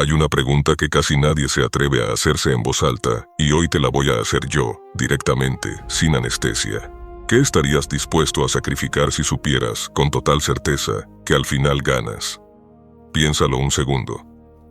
Hay una pregunta que casi nadie se atreve a hacerse en voz alta, y hoy te la voy a hacer yo, directamente, sin anestesia. ¿Qué estarías dispuesto a sacrificar si supieras, con total certeza, que al final ganas? Piénsalo un segundo.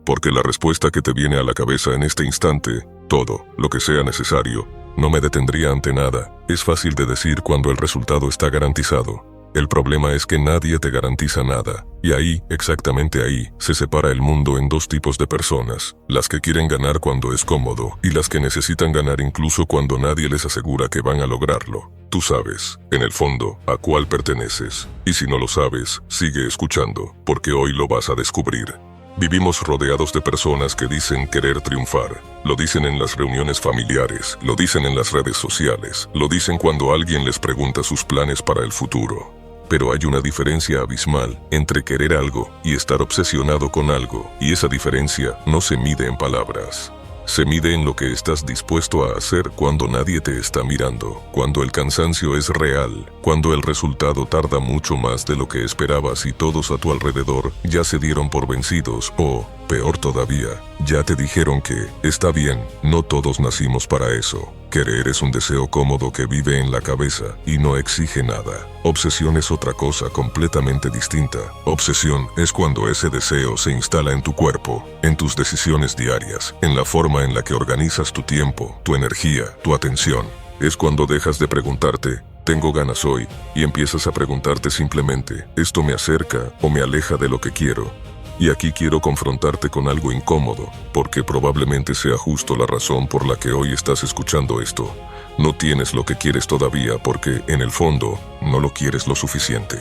Porque la respuesta que te viene a la cabeza en este instante, todo, lo que sea necesario, no me detendría ante nada. Es fácil de decir cuando el resultado está garantizado. El problema es que nadie te garantiza nada, y ahí, exactamente ahí, se separa el mundo en dos tipos de personas, las que quieren ganar cuando es cómodo, y las que necesitan ganar incluso cuando nadie les asegura que van a lograrlo. Tú sabes, en el fondo, a cuál perteneces, y si no lo sabes, sigue escuchando, porque hoy lo vas a descubrir. Vivimos rodeados de personas que dicen querer triunfar. Lo dicen en las reuniones familiares, lo dicen en las redes sociales, lo dicen cuando alguien les pregunta sus planes para el futuro. Pero hay una diferencia abismal entre querer algo y estar obsesionado con algo, y esa diferencia no se mide en palabras. Se mide en lo que estás dispuesto a hacer cuando nadie te está mirando, cuando el cansancio es real, cuando el resultado tarda mucho más de lo que esperabas y todos a tu alrededor ya se dieron por vencidos o, peor todavía, ya te dijeron que, está bien, no todos nacimos para eso. Querer es un deseo cómodo que vive en la cabeza y no exige nada. Obsesión es otra cosa completamente distinta. Obsesión es cuando ese deseo se instala en tu cuerpo, en tus decisiones diarias, en la forma en la que organizas tu tiempo, tu energía, tu atención. Es cuando dejas de preguntarte, ¿tengo ganas hoy? Y empiezas a preguntarte simplemente, ¿esto me acerca o me aleja de lo que quiero? Y aquí quiero confrontarte con algo incómodo, porque probablemente sea justo la razón por la que hoy estás escuchando esto. No tienes lo que quieres todavía porque, en el fondo, no lo quieres lo suficiente.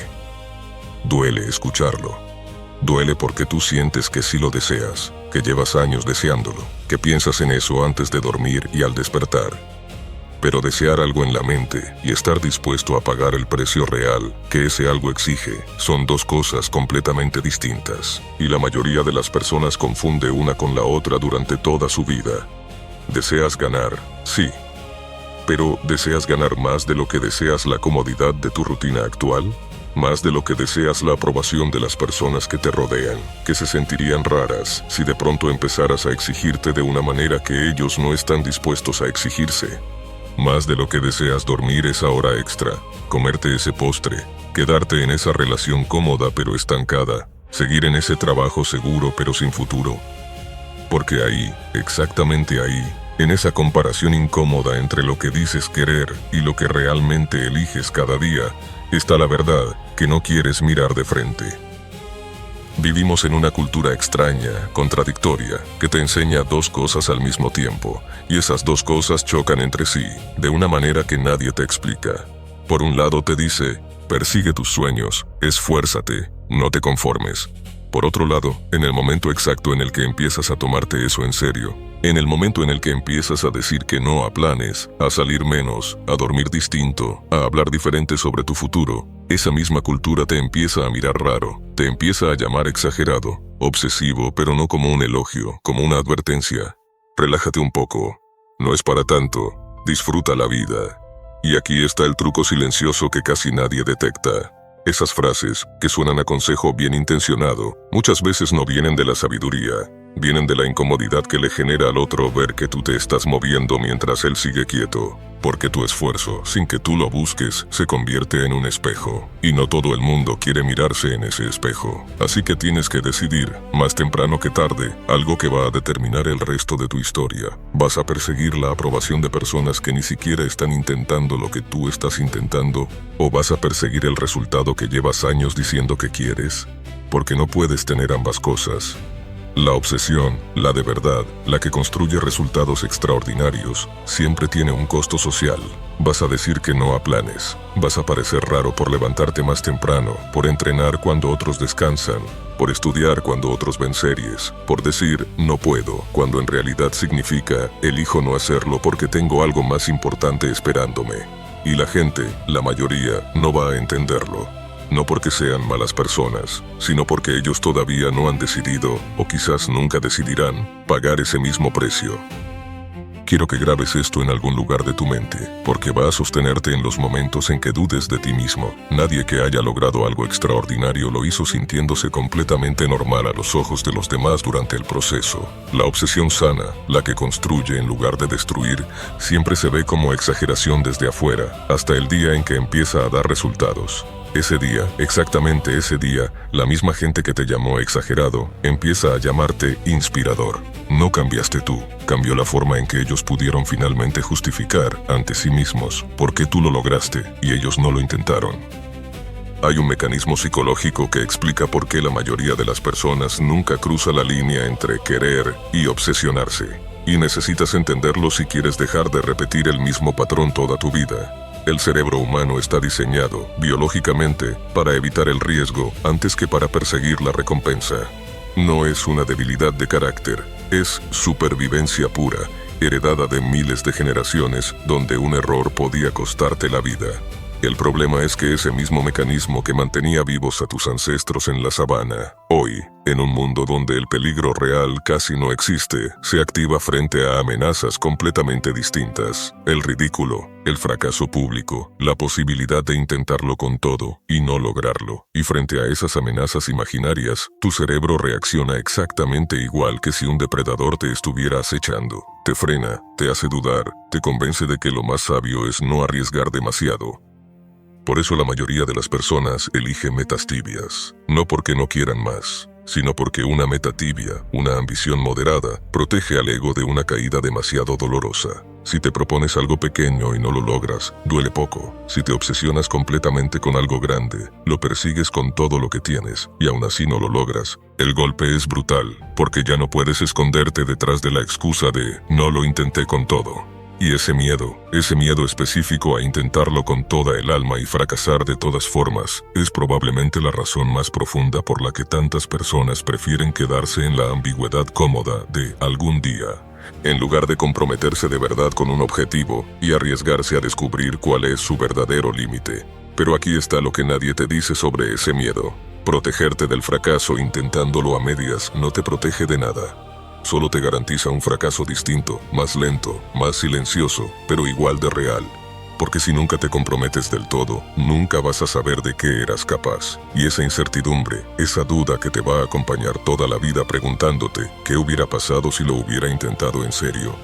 Duele escucharlo. Duele porque tú sientes que sí lo deseas, que llevas años deseándolo, que piensas en eso antes de dormir y al despertar. Pero desear algo en la mente y estar dispuesto a pagar el precio real que ese algo exige son dos cosas completamente distintas, y la mayoría de las personas confunde una con la otra durante toda su vida. ¿Deseas ganar? Sí. Pero ¿deseas ganar más de lo que deseas la comodidad de tu rutina actual? ¿Más de lo que deseas la aprobación de las personas que te rodean, que se sentirían raras si de pronto empezaras a exigirte de una manera que ellos no están dispuestos a exigirse? Más de lo que deseas dormir esa hora extra, comerte ese postre, quedarte en esa relación cómoda pero estancada, seguir en ese trabajo seguro pero sin futuro. Porque ahí, exactamente ahí, en esa comparación incómoda entre lo que dices querer y lo que realmente eliges cada día, está la verdad que no quieres mirar de frente. Vivimos en una cultura extraña, contradictoria, que te enseña dos cosas al mismo tiempo, y esas dos cosas chocan entre sí, de una manera que nadie te explica. Por un lado te dice, persigue tus sueños, esfuérzate, no te conformes. Por otro lado, en el momento exacto en el que empiezas a tomarte eso en serio, en el momento en el que empiezas a decir que no a planes, a salir menos, a dormir distinto, a hablar diferente sobre tu futuro, esa misma cultura te empieza a mirar raro, te empieza a llamar exagerado, obsesivo, pero no como un elogio, como una advertencia. Relájate un poco, no es para tanto, disfruta la vida. Y aquí está el truco silencioso que casi nadie detecta. Esas frases, que suenan a consejo bien intencionado, muchas veces no vienen de la sabiduría, vienen de la incomodidad que le genera al otro ver que tú te estás moviendo mientras él sigue quieto, porque tu esfuerzo, sin que tú lo busques, se convierte en un espejo, y no todo el mundo quiere mirarse en ese espejo, así que tienes que decidir, más temprano que tarde, algo que va a determinar el resto de tu historia. Vas a perseguir la aprobación de personas que ni siquiera están intentando lo que tú estás intentando, o vas a perseguir el resultado que llevas años diciendo que quieres, porque no puedes tener ambas cosas. La obsesión, la de verdad, la que construye resultados extraordinarios, siempre tiene un costo social. Vas a decir que no a planes, vas a parecer raro por levantarte más temprano, por entrenar cuando otros descansan, por estudiar cuando otros ven series, por decir no puedo, cuando en realidad significa elijo no hacerlo porque tengo algo más importante esperándome. Y la gente, la mayoría, no va a entenderlo. No porque sean malas personas, sino porque ellos todavía no han decidido, o quizás nunca decidirán, pagar ese mismo precio. Quiero que grabes esto en algún lugar de tu mente, porque va a sostenerte en los momentos en que dudes de ti mismo. Nadie que haya logrado algo extraordinario lo hizo sintiéndose completamente normal a los ojos de los demás durante el proceso. La obsesión sana, la que construye en lugar de destruir, siempre se ve como exageración desde afuera, hasta el día en que empieza a dar resultados. Ese día, exactamente ese día, la misma gente que te llamó exagerado, empieza a llamarte inspirador. No cambiaste tú, cambió la forma en que ellos pudieron finalmente justificar ante sí mismos por qué tú lo lograste y ellos no lo intentaron. Hay un mecanismo psicológico que explica por qué la mayoría de las personas nunca cruza la línea entre querer y obsesionarse. Y necesitas entenderlo si quieres dejar de repetir el mismo patrón toda tu vida. El cerebro humano está diseñado, biológicamente, para evitar el riesgo antes que para perseguir la recompensa. No es una debilidad de carácter, es supervivencia pura, heredada de miles de generaciones donde un error podía costarte la vida. El problema es que ese mismo mecanismo que mantenía vivos a tus ancestros en la sabana, hoy, en un mundo donde el peligro real casi no existe, se activa frente a amenazas completamente distintas. El ridículo, el fracaso público, la posibilidad de intentarlo con todo y no lograrlo. Y frente a esas amenazas imaginarias, tu cerebro reacciona exactamente igual que si un depredador te estuviera acechando. Te frena, te hace dudar, te convence de que lo más sabio es no arriesgar demasiado. Por eso la mayoría de las personas elige metas tibias, no porque no quieran más, sino porque una meta tibia, una ambición moderada, protege al ego de una caída demasiado dolorosa. Si te propones algo pequeño y no lo logras, duele poco. Si te obsesionas completamente con algo grande, lo persigues con todo lo que tienes, y aún así no lo logras, el golpe es brutal, porque ya no puedes esconderte detrás de la excusa de «no lo intenté con todo». Y ese miedo específico a intentarlo con toda el alma y fracasar de todas formas, es probablemente la razón más profunda por la que tantas personas prefieren quedarse en la ambigüedad cómoda de algún día, en lugar de comprometerse de verdad con un objetivo y arriesgarse a descubrir cuál es su verdadero límite. Pero aquí está lo que nadie te dice sobre ese miedo. Protegerte del fracaso intentándolo a medias no te protege de nada. Solo te garantiza un fracaso distinto, más lento, más silencioso, pero igual de real. Porque si nunca te comprometes del todo, nunca vas a saber de qué eras capaz. Y esa incertidumbre, esa duda que te va a acompañar toda la vida preguntándote qué hubiera pasado si lo hubiera intentado en serio,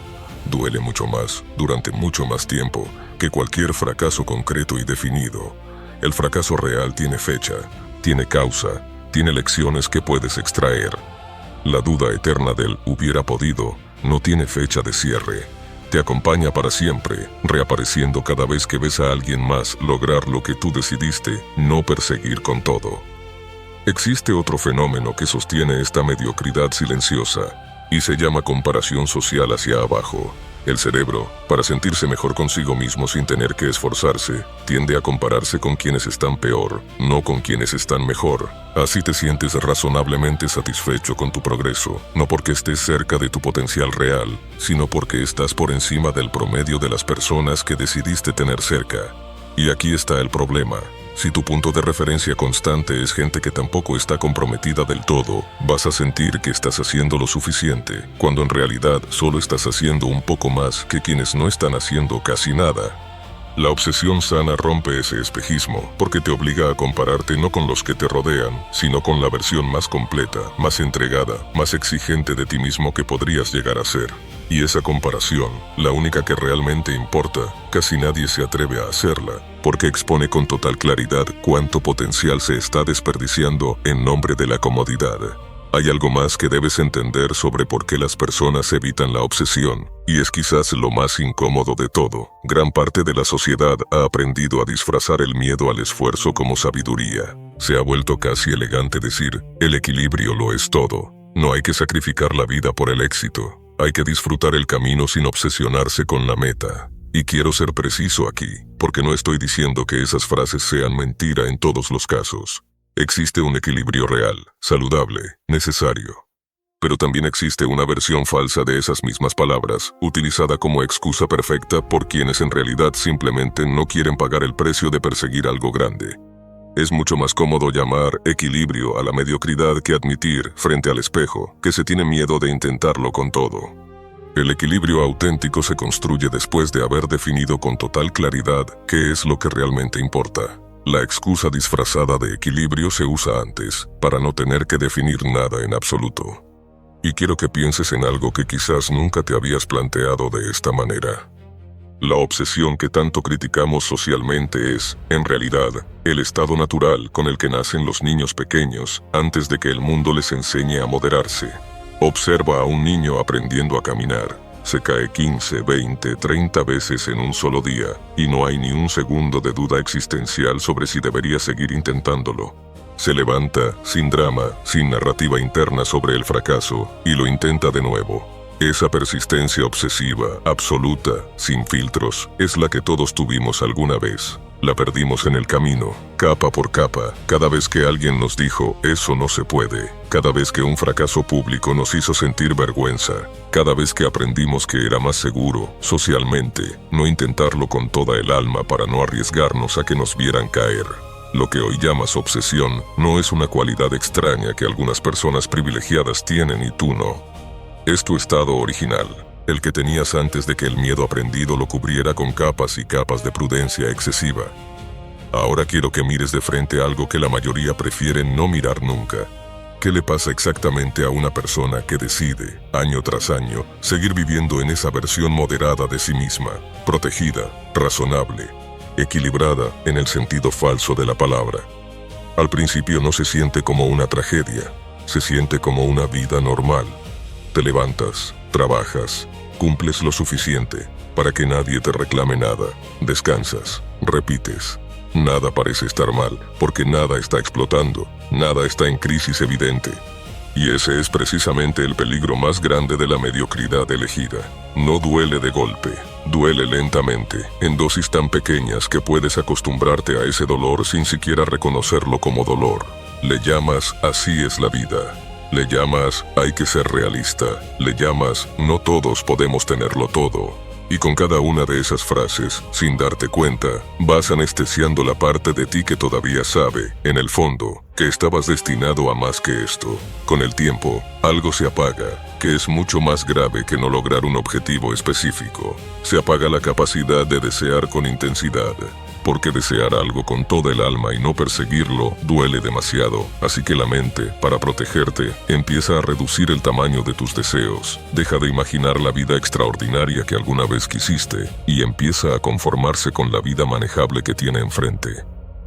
duele mucho más, durante mucho más tiempo, que cualquier fracaso concreto y definido. El fracaso real tiene fecha, tiene causa, tiene lecciones que puedes extraer. La duda eterna del hubiera podido no tiene fecha de cierre. Te acompaña para siempre, reapareciendo cada vez que ves a alguien más lograr lo que tú decidiste no perseguir con todo. Existe otro fenómeno que sostiene esta mediocridad silenciosa, y se llama comparación social hacia abajo. El cerebro, para sentirse mejor consigo mismo sin tener que esforzarse, tiende a compararse con quienes están peor, no con quienes están mejor. Así te sientes razonablemente satisfecho con tu progreso, no porque estés cerca de tu potencial real, sino porque estás por encima del promedio de las personas que decidiste tener cerca. Y aquí está el problema. Si tu punto de referencia constante es gente que tampoco está comprometida del todo, vas a sentir que estás haciendo lo suficiente, cuando en realidad solo estás haciendo un poco más que quienes no están haciendo casi nada. La obsesión sana rompe ese espejismo, porque te obliga a compararte no con los que te rodean, sino con la versión más completa, más entregada, más exigente de ti mismo que podrías llegar a ser. Y esa comparación, la única que realmente importa, casi nadie se atreve a hacerla, porque expone con total claridad cuánto potencial se está desperdiciando en nombre de la comodidad. Hay algo más que debes entender sobre por qué las personas evitan la obsesión, y es quizás lo más incómodo de todo. Gran parte de la sociedad ha aprendido a disfrazar el miedo al esfuerzo como sabiduría. Se ha vuelto casi elegante decir, el equilibrio lo es todo. No hay que sacrificar la vida por el éxito. Hay que disfrutar el camino sin obsesionarse con la meta. Y quiero ser preciso aquí, porque no estoy diciendo que esas frases sean mentira en todos los casos. Existe un equilibrio real, saludable, necesario. Pero también existe una versión falsa de esas mismas palabras, utilizada como excusa perfecta por quienes en realidad simplemente no quieren pagar el precio de perseguir algo grande. Es mucho más cómodo llamar equilibrio a la mediocridad que admitir, frente al espejo, que se tiene miedo de intentarlo con todo. El equilibrio auténtico se construye después de haber definido con total claridad qué es lo que realmente importa. La excusa disfrazada de equilibrio se usa antes, para no tener que definir nada en absoluto. Y quiero que pienses en algo que quizás nunca te habías planteado de esta manera. La obsesión que tanto criticamos socialmente es, en realidad, el estado natural con el que nacen los niños pequeños antes de que el mundo les enseñe a moderarse. Observa a un niño aprendiendo a caminar. Se cae 15, 20, 30 veces en un solo día, y no hay ni un segundo de duda existencial sobre si debería seguir intentándolo. Se levanta, sin drama, sin narrativa interna sobre el fracaso, y lo intenta de nuevo. Esa persistencia obsesiva, absoluta, sin filtros, es la que todos tuvimos alguna vez. La perdimos en el camino, capa por capa, cada vez que alguien nos dijo, eso no se puede, cada vez que un fracaso público nos hizo sentir vergüenza, cada vez que aprendimos que era más seguro, socialmente, no intentarlo con toda el alma para no arriesgarnos a que nos vieran caer. Lo que hoy llamas obsesión no es una cualidad extraña que algunas personas privilegiadas tienen y tú no. Es tu estado original, el que tenías antes de que el miedo aprendido lo cubriera con capas y capas de prudencia excesiva. Ahora quiero que mires de frente algo que la mayoría prefiere no mirar nunca. ¿Qué le pasa exactamente a una persona que decide, año tras año, seguir viviendo en esa versión moderada de sí misma, protegida, razonable, equilibrada en el sentido falso de la palabra? Al principio no se siente como una tragedia, se siente como una vida normal. Te levantas, trabajas, cumples lo suficiente para que nadie te reclame nada, descansas, repites. Nada parece estar mal, porque nada está explotando, nada está en crisis evidente. Y ese es precisamente el peligro más grande de la mediocridad elegida. No duele de golpe, duele lentamente, en dosis tan pequeñas que puedes acostumbrarte a ese dolor sin siquiera reconocerlo como dolor. Le llamas así es la vida. Le llamas hay que ser realista. Le llamas no todos podemos tenerlo todo. Y con cada una de esas frases, sin darte cuenta, vas anestesiando la parte de ti que todavía sabe, en el fondo, que estabas destinado a más que esto. Con el tiempo, algo se apaga, que es mucho más grave que no lograr un objetivo específico. Se apaga la capacidad de desear con intensidad. Porque desear algo con toda el alma y no perseguirlo duele demasiado, así que la mente, para protegerte, empieza a reducir el tamaño de tus deseos, deja de imaginar la vida extraordinaria que alguna vez quisiste, y empieza a conformarse con la vida manejable que tiene enfrente.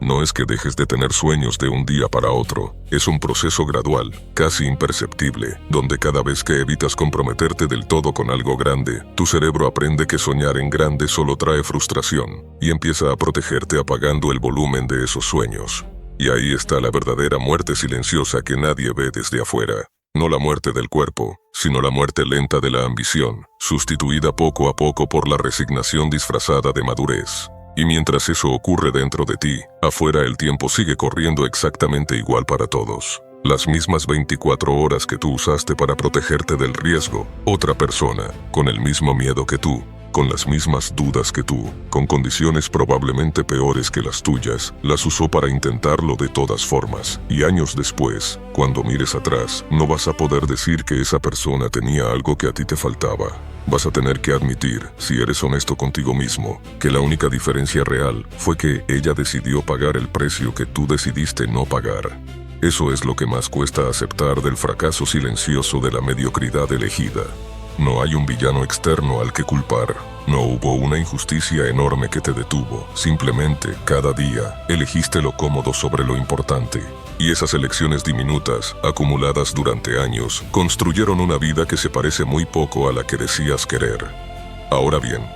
No es que dejes de tener sueños de un día para otro, es un proceso gradual, casi imperceptible, donde cada vez que evitas comprometerte del todo con algo grande, tu cerebro aprende que soñar en grande solo trae frustración, y empieza a protegerte apagando el volumen de esos sueños. Y ahí está la verdadera muerte silenciosa que nadie ve desde afuera. No la muerte del cuerpo, sino la muerte lenta de la ambición, sustituida poco a poco por la resignación disfrazada de madurez. Y mientras eso ocurre dentro de ti, afuera el tiempo sigue corriendo exactamente igual para todos. Las mismas 24 horas que tú usaste para protegerte del riesgo, otra persona, con el mismo miedo que tú, con las mismas dudas que tú, con condiciones probablemente peores que las tuyas, las usó para intentarlo de todas formas. Y años después, cuando mires atrás, no vas a poder decir que esa persona tenía algo que a ti te faltaba. Vas a tener que admitir, si eres honesto contigo mismo, que la única diferencia real fue que ella decidió pagar el precio que tú decidiste no pagar. Eso es lo que más cuesta aceptar del fracaso silencioso de la mediocridad elegida. No hay un villano externo al que culpar. No hubo una injusticia enorme que te detuvo. Simplemente, cada día, elegiste lo cómodo sobre lo importante. Y esas elecciones diminutas, acumuladas durante años, construyeron una vida que se parece muy poco a la que decías querer. Ahora bien,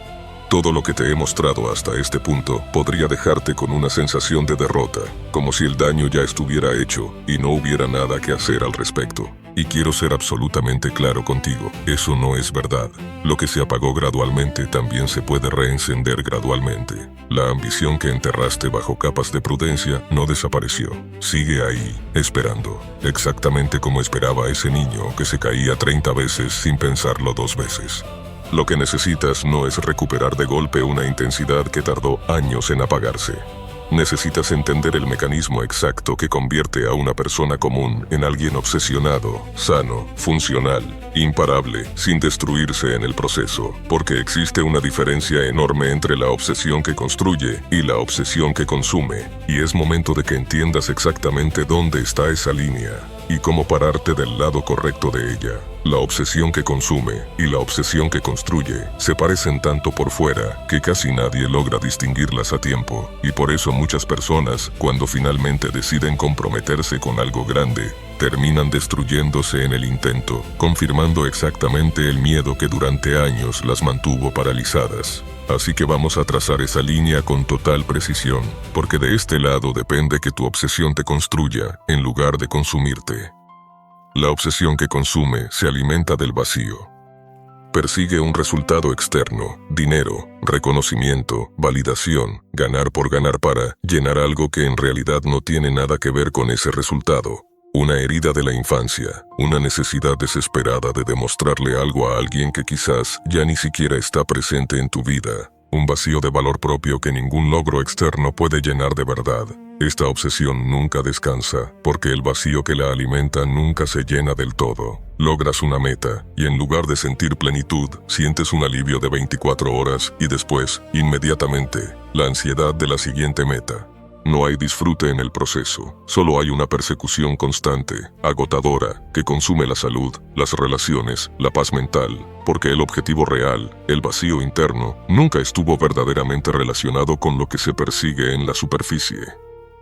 todo lo que te he mostrado hasta este punto podría dejarte con una sensación de derrota, como si el daño ya estuviera hecho y no hubiera nada que hacer al respecto. Y quiero ser absolutamente claro contigo, eso no es verdad. Lo que se apagó gradualmente también se puede reencender gradualmente. La ambición que enterraste bajo capas de prudencia no desapareció. Sigue ahí, esperando, exactamente como esperaba ese niño que se caía 30 veces sin pensarlo 2 veces. Lo que necesitas no es recuperar de golpe una intensidad que tardó años en apagarse. Necesitas entender el mecanismo exacto que convierte a una persona común en alguien obsesionado, sano, funcional, imparable, sin destruirse en el proceso, porque existe una diferencia enorme entre la obsesión que construye y la obsesión que consume, y es momento de que entiendas exactamente dónde está esa línea y cómo pararte del lado correcto de ella. La obsesión que consume y la obsesión que construye se parecen tanto por fuera que casi nadie logra distinguirlas a tiempo, y por eso muchas personas, cuando finalmente deciden comprometerse con algo grande, terminan destruyéndose en el intento, confirmando exactamente el miedo que durante años las mantuvo paralizadas. Así que vamos a trazar esa línea con total precisión, porque de este lado depende que tu obsesión te construya en lugar de consumirte. La obsesión que consume se alimenta del vacío. Persigue un resultado externo, dinero, reconocimiento, validación, ganar por ganar para llenar algo que en realidad no tiene nada que ver con ese resultado. Una herida de la infancia, una necesidad desesperada de demostrarle algo a alguien que quizás ya ni siquiera está presente en tu vida. Un vacío de valor propio que ningún logro externo puede llenar de verdad. Esta obsesión nunca descansa, porque el vacío que la alimenta nunca se llena del todo. Logras una meta, y en lugar de sentir plenitud, sientes un alivio de 24 horas y después, inmediatamente, la ansiedad de la siguiente meta. No hay disfrute en el proceso, solo hay una persecución constante, agotadora, que consume la salud, las relaciones, la paz mental, porque el objetivo real, el vacío interno, nunca estuvo verdaderamente relacionado con lo que se persigue en la superficie.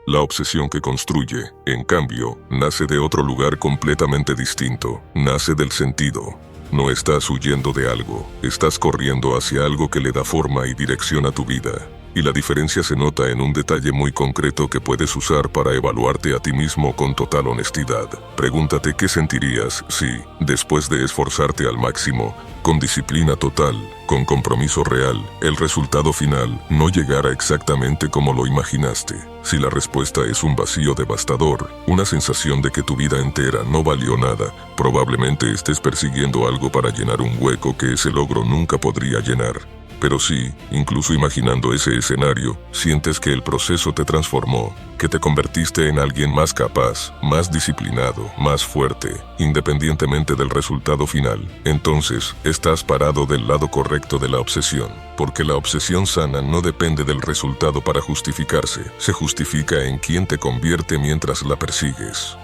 La obsesión que construye, en cambio, nace de otro lugar completamente distinto, nace del sentido. No estás huyendo de algo, estás corriendo hacia algo que le da forma y dirección a tu vida. Y la diferencia se nota en un detalle muy concreto que puedes usar para evaluarte a ti mismo con total honestidad. Pregúntate qué sentirías si, después de esforzarte al máximo, con disciplina total, con compromiso real, el resultado final no llegara exactamente como lo imaginaste. Si la respuesta es un vacío devastador, una sensación de que tu vida entera no valió nada, probablemente estés persiguiendo algo para llenar un hueco que ese logro nunca podría llenar. Pero si, incluso imaginando ese escenario, sientes que el proceso te transformó, que te convertiste en alguien más capaz, más disciplinado, más fuerte, independientemente del resultado final, entonces estás parado del lado correcto de la obsesión, porque la obsesión sana no depende del resultado para justificarse, se justifica en quién te convierte mientras la persigues.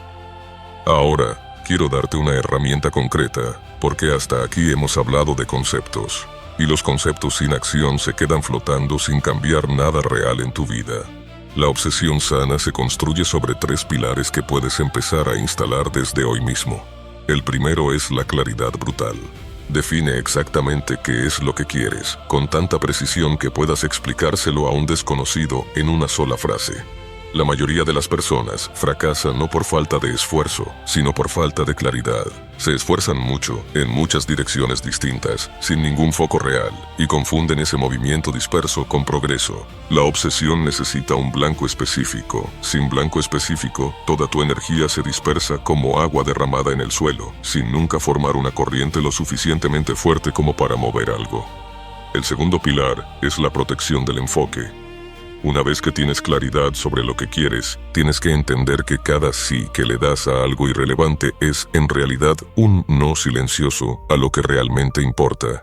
Ahora, quiero darte una herramienta concreta, porque hasta aquí hemos hablado de conceptos. Y los conceptos sin acción se quedan flotando sin cambiar nada real en tu vida. La obsesión sana se construye sobre 3 pilares que puedes empezar a instalar desde hoy mismo. El primero es la claridad brutal. Define exactamente qué es lo que quieres, con tanta precisión que puedas explicárselo a un desconocido en una sola frase. La mayoría de las personas fracasan no por falta de esfuerzo, sino por falta de claridad. Se esfuerzan mucho, en muchas direcciones distintas, sin ningún foco real, y confunden ese movimiento disperso con progreso. La obsesión necesita un blanco específico. Sin blanco específico, toda tu energía se dispersa como agua derramada en el suelo, sin nunca formar una corriente lo suficientemente fuerte como para mover algo. El segundo pilar es la protección del enfoque. Una vez que tienes claridad sobre lo que quieres, tienes que entender que cada sí que le das a algo irrelevante es, en realidad, un no silencioso a lo que realmente importa.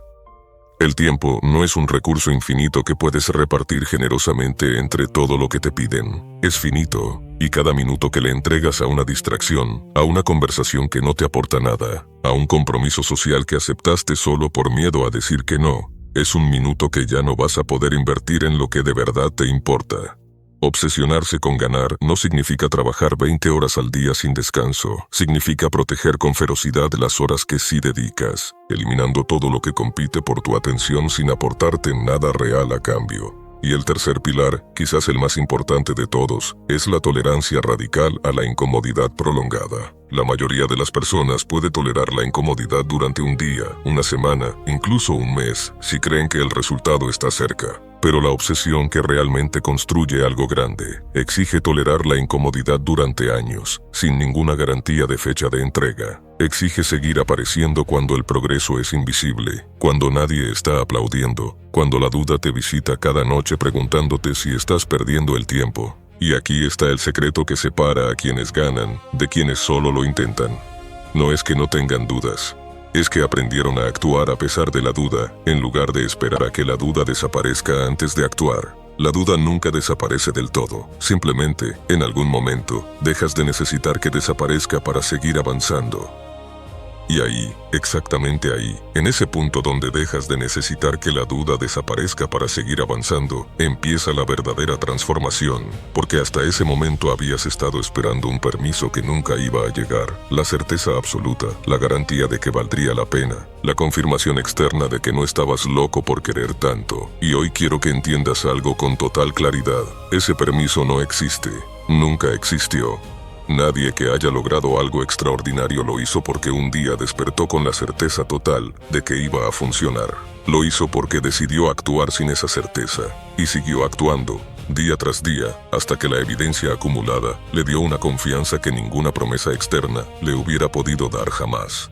El tiempo no es un recurso infinito que puedes repartir generosamente entre todo lo que te piden. Es finito, y cada minuto que le entregas a una distracción, a una conversación que no te aporta nada, a un compromiso social que aceptaste solo por miedo a decir que no, es un minuto que ya no vas a poder invertir en lo que de verdad te importa. Obsesionarse con ganar no significa trabajar 20 horas al día sin descanso. Significa proteger con ferocidad las horas que sí dedicas, eliminando todo lo que compite por tu atención sin aportarte nada real a cambio. Y el tercer pilar, quizás el más importante de todos, es la tolerancia radical a la incomodidad prolongada. La mayoría de las personas puede tolerar la incomodidad durante un día, una semana, incluso un mes, si creen que el resultado está cerca. Pero la obsesión que realmente construye algo grande exige tolerar la incomodidad durante años, sin ninguna garantía de fecha de entrega. Exige seguir apareciendo cuando el progreso es invisible, cuando nadie está aplaudiendo, cuando la duda te visita cada noche preguntándote si estás perdiendo el tiempo. Y aquí está el secreto que separa a quienes ganan de quienes solo lo intentan. No es que no tengan dudas. Es que aprendieron a actuar a pesar de la duda, en lugar de esperar a que la duda desaparezca antes de actuar. La duda nunca desaparece del todo. Simplemente, en algún momento, dejas de necesitar que desaparezca para seguir avanzando. Y ahí, exactamente ahí, en ese punto donde dejas de necesitar que la duda desaparezca para seguir avanzando, empieza la verdadera transformación, porque hasta ese momento habías estado esperando un permiso que nunca iba a llegar, la certeza absoluta, la garantía de que valdría la pena, la confirmación externa de que no estabas loco por querer tanto. Y hoy quiero que entiendas algo con total claridad: ese permiso no existe, nunca existió. Nadie que haya logrado algo extraordinario lo hizo porque un día despertó con la certeza total de que iba a funcionar. Lo hizo porque decidió actuar sin esa certeza, y siguió actuando, día tras día, hasta que la evidencia acumulada le dio una confianza que ninguna promesa externa le hubiera podido dar jamás.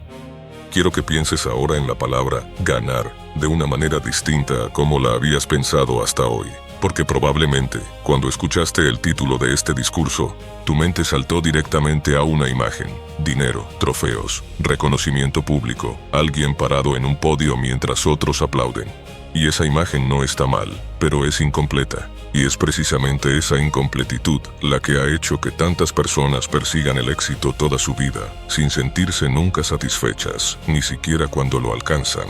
Quiero que pienses ahora en la palabra ganar de una manera distinta a como la habías pensado hasta hoy. Porque probablemente, cuando escuchaste el título de este discurso, tu mente saltó directamente a una imagen: dinero, trofeos, reconocimiento público, alguien parado en un podio mientras otros aplauden. Y esa imagen no está mal, pero es incompleta. Y es precisamente esa incompletitud la que ha hecho que tantas personas persigan el éxito toda su vida, sin sentirse nunca satisfechas, ni siquiera cuando lo alcanzan.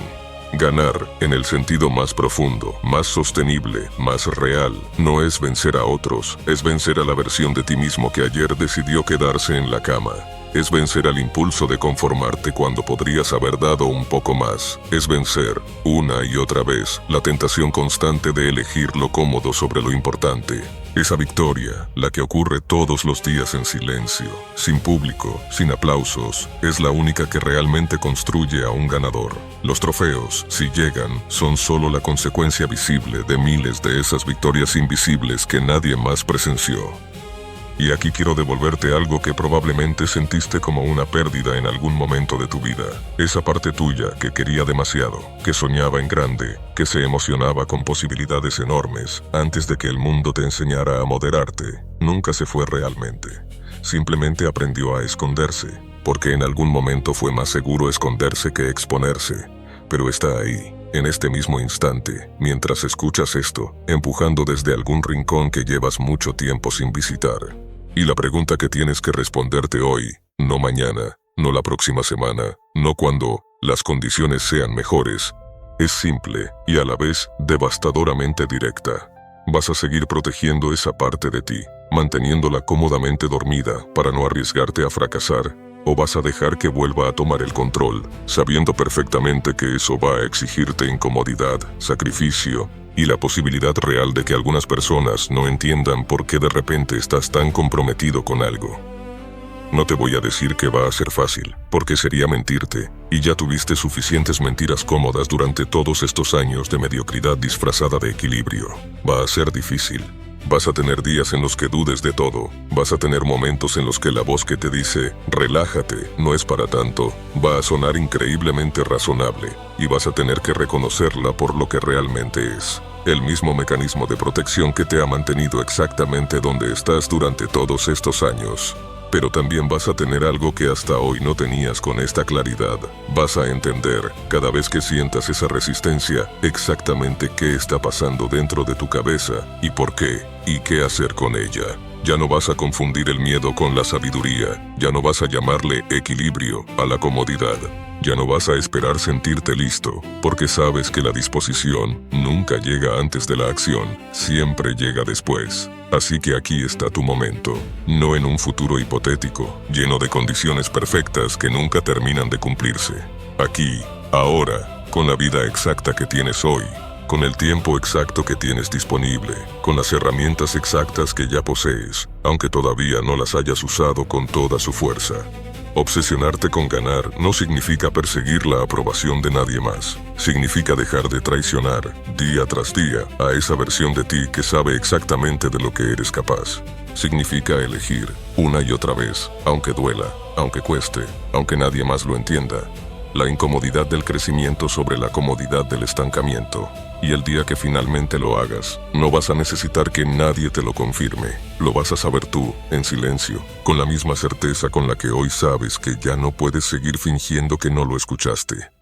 Ganar, en el sentido más profundo, más sostenible, más real, no es vencer a otros, es vencer a la versión de ti mismo que ayer decidió quedarse en la cama. Es vencer al impulso de conformarte cuando podrías haber dado un poco más. Es vencer, una y otra vez, la tentación constante de elegir lo cómodo sobre lo importante. Esa victoria, la que ocurre todos los días en silencio, sin público, sin aplausos, es la única que realmente construye a un ganador. Los trofeos, si llegan, son solo la consecuencia visible de miles de esas victorias invisibles que nadie más presenció. Y aquí quiero devolverte algo que probablemente sentiste como una pérdida en algún momento de tu vida. Esa parte tuya que quería demasiado, que soñaba en grande, que se emocionaba con posibilidades enormes antes de que el mundo te enseñara a moderarte, nunca se fue realmente. Simplemente aprendió a esconderse, porque en algún momento fue más seguro esconderse que exponerse. Pero está ahí, en este mismo instante, mientras escuchas esto, empujando desde algún rincón que llevas mucho tiempo sin visitar. Y la pregunta que tienes que responderte hoy, no mañana, no la próxima semana, no cuando las condiciones sean mejores, es simple y a la vez devastadoramente directa. Vas a seguir protegiendo esa parte de ti, manteniéndola cómodamente dormida para no arriesgarte a fracasar, o vas a dejar que vuelva a tomar el control, sabiendo perfectamente que eso va a exigirte incomodidad, sacrificio, y la posibilidad real de que algunas personas no entiendan por qué de repente estás tan comprometido con algo. No te voy a decir que va a ser fácil, porque sería mentirte, y ya tuviste suficientes mentiras cómodas durante todos estos años de mediocridad disfrazada de equilibrio. Va a ser difícil. Vas a tener días en los que dudes de todo, vas a tener momentos en los que la voz que te dice, relájate, no es para tanto, va a sonar increíblemente razonable, y vas a tener que reconocerla por lo que realmente es. El mismo mecanismo de protección que te ha mantenido exactamente donde estás durante todos estos años. Pero también vas a tener algo que hasta hoy no tenías con esta claridad. Vas a entender, cada vez que sientas esa resistencia, exactamente qué está pasando dentro de tu cabeza, y por qué, y qué hacer con ella. Ya no vas a confundir el miedo con la sabiduría, ya no vas a llamarle equilibrio a la comodidad. Ya no vas a esperar sentirte listo, porque sabes que la disposición nunca llega antes de la acción, siempre llega después. Así que aquí está tu momento, no en un futuro hipotético, lleno de condiciones perfectas que nunca terminan de cumplirse. Aquí, ahora, con la vida exacta que tienes hoy, con el tiempo exacto que tienes disponible, con las herramientas exactas que ya posees, aunque todavía no las hayas usado con toda su fuerza. Obsesionarte con ganar no significa perseguir la aprobación de nadie más. Significa dejar de traicionar, día tras día, a esa versión de ti que sabe exactamente de lo que eres capaz. Significa elegir, una y otra vez, aunque duela, aunque cueste, aunque nadie más lo entienda. La incomodidad del crecimiento sobre la comodidad del estancamiento. Y el día que finalmente lo hagas, no vas a necesitar que nadie te lo confirme. Lo vas a saber tú, en silencio, con la misma certeza con la que hoy sabes que ya no puedes seguir fingiendo que no lo escuchaste.